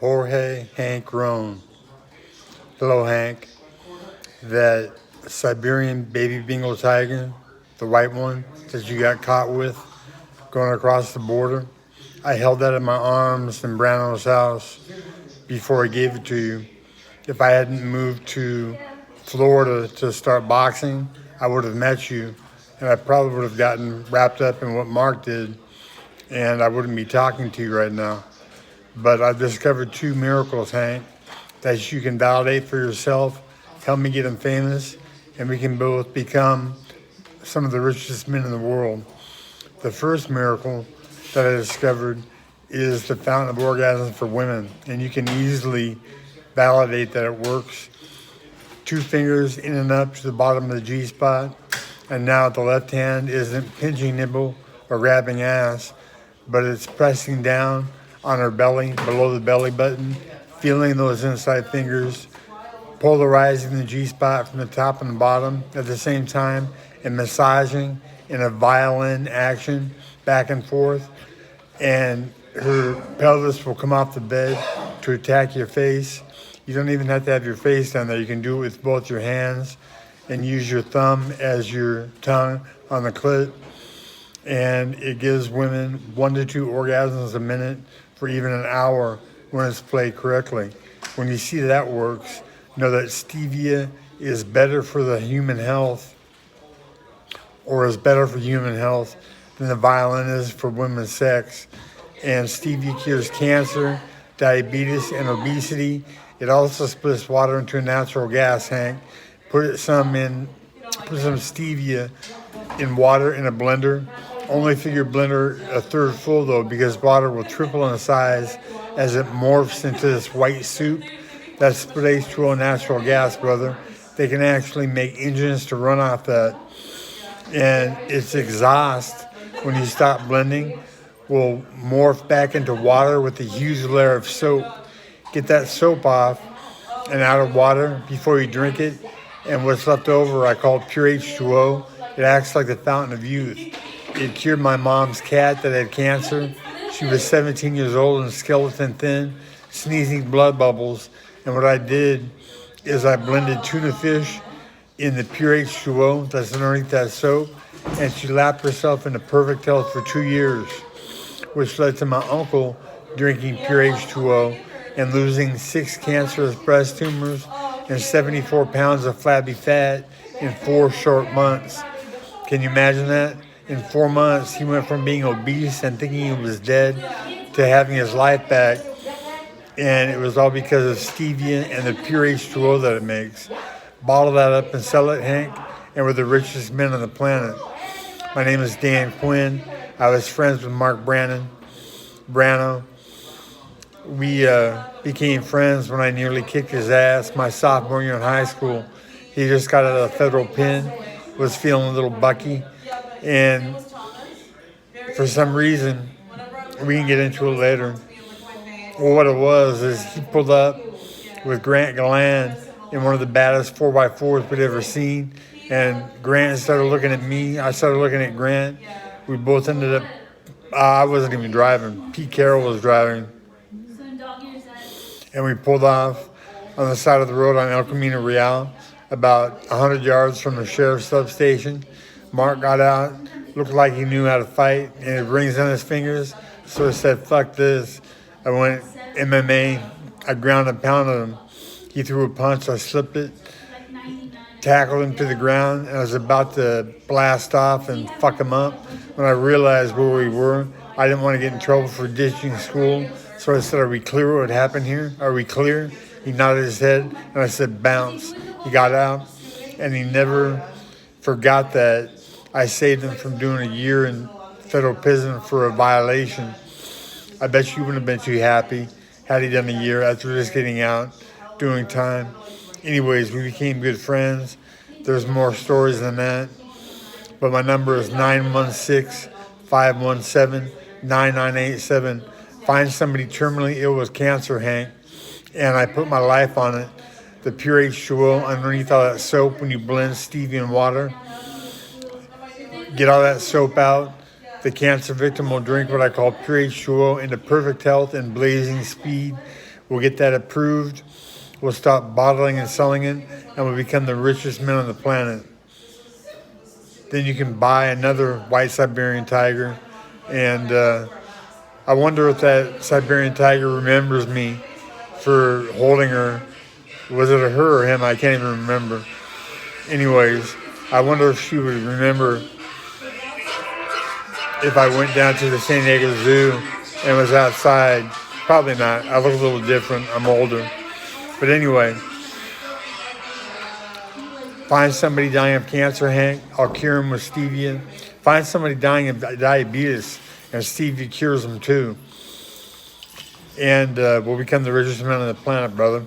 Jorge Hank Rohn. Hello, Hank. That Siberian baby Bengal tiger, the white one that you got caught with going across the border, I held that in my arms in Brano's house before I gave it to you. If I hadn't moved to Florida to start boxing, I would have met you, and I probably would have gotten wrapped up in what Mark did, and I wouldn't be talking to you right now. But I've discovered two miracles, Hank, that you can validate for yourself, help me get them famous, and we can both become some of the richest men in the world. The first miracle that I discovered is the fountain of orgasm for women, and you can easily validate that it works. Two fingers in and up to the bottom of the G-spot, and now the left hand isn't pinching nipple or grabbing ass, but it's pressing down on her belly, below the belly button, feeling those inside fingers, polarizing the G-spot from the top and the bottom at the same time, and massaging in a violin action back and forth. And her pelvis will come off the bed to attack your face. You don't even have to have your face down there. You can do it with both your hands and use your thumb as your tongue on the clit. And it gives women 1 to 2 orgasms a minute for even an hour when it's played correctly. When you see that works, know that stevia is better for the human health, or is better for human health than the violin is for women's sex. And stevia cures cancer, diabetes, and obesity. It also splits water into a natural gas, Hank. Put some stevia in water in a blender. Only fill your blender a third full though, because water will triple in size as it morphs into this white soup. That's Pure H2O natural gas, brother. They can actually make engines to run off that. And its exhaust, when you stop blending, will morph back into water with a huge layer of soap. Get that soap off and out of water before you drink it. And what's left over, I call it Pure H2O. It acts like the fountain of youth. It cured my mom's cat that had cancer. She was 17 years old and skeleton thin, sneezing blood bubbles. And what I did is I blended tuna fish in the Pure H2O that's underneath that soap, and she lapped herself into perfect health for 2 years, which led to my uncle drinking Pure H2O and losing 6 cancerous breast tumors and 74 pounds of flabby fat in 4 short months. Can you imagine that? In 4 months, he went from being obese and thinking he was dead to having his life back. And it was all because of stevia and the Pure H2O that it makes. Bottle that up and sell it, Hank, and we're the richest men on the planet. My name is Dan Quinn. I was friends with Mark Brano. We became friends when I nearly kicked his ass my sophomore year in high school. He just got out of the federal pen, was feeling a little bucky, and for some reason, we can get into it later. Well, what it was is he pulled up with Grant Galan in one of the baddest 4x4s we'd ever seen, and Grant started looking at me. I started looking at Grant. We both ended up, I wasn't even driving. Pete Carroll was driving. And we pulled off on the side of the road on El Camino Real, about 100 yards from the sheriff's substation. Mark got out, looked like he knew how to fight, and had rings on his fingers. So I said, fuck this. I went MMA. I ground and pounded him. He threw a punch. I slipped it, tackled him to the ground, and I was about to blast off and fuck him up when I realized where we were. I didn't want to get in trouble for ditching school, so I said, are we clear what happened here? Are we clear? He nodded his head, and I said, bounce. He got out, and he never forgot that I saved him from doing a year in federal prison for a violation. I bet you wouldn't have been too happy had he done a year after just getting out, doing time. Anyways, we became good friends. There's more stories than that. But my number is 916-517-9987. Find somebody terminally ill with cancer, Hank. And I put my life on it. The Pure H2O underneath all that soap when you blend stevia and water. Get all that soap out. The cancer victim will drink what I call Pure H2O into perfect health and blazing speed We'll get that approved. We'll stop bottling and selling it, and we'll become the richest men on the planet. Then you can buy another white Siberian tiger, and I wonder if that Siberian tiger remembers me for holding her. Was it a her or him? I can't even remember. Anyways, I wonder if she would remember if I went down to the San Diego Zoo and was outside. Probably not. I look a little different. I'm older. But anyway, find somebody dying of cancer, Hank. I'll cure them with stevia. Find somebody dying of diabetes, and stevia cures them too. And we'll become the richest men on the planet, brother.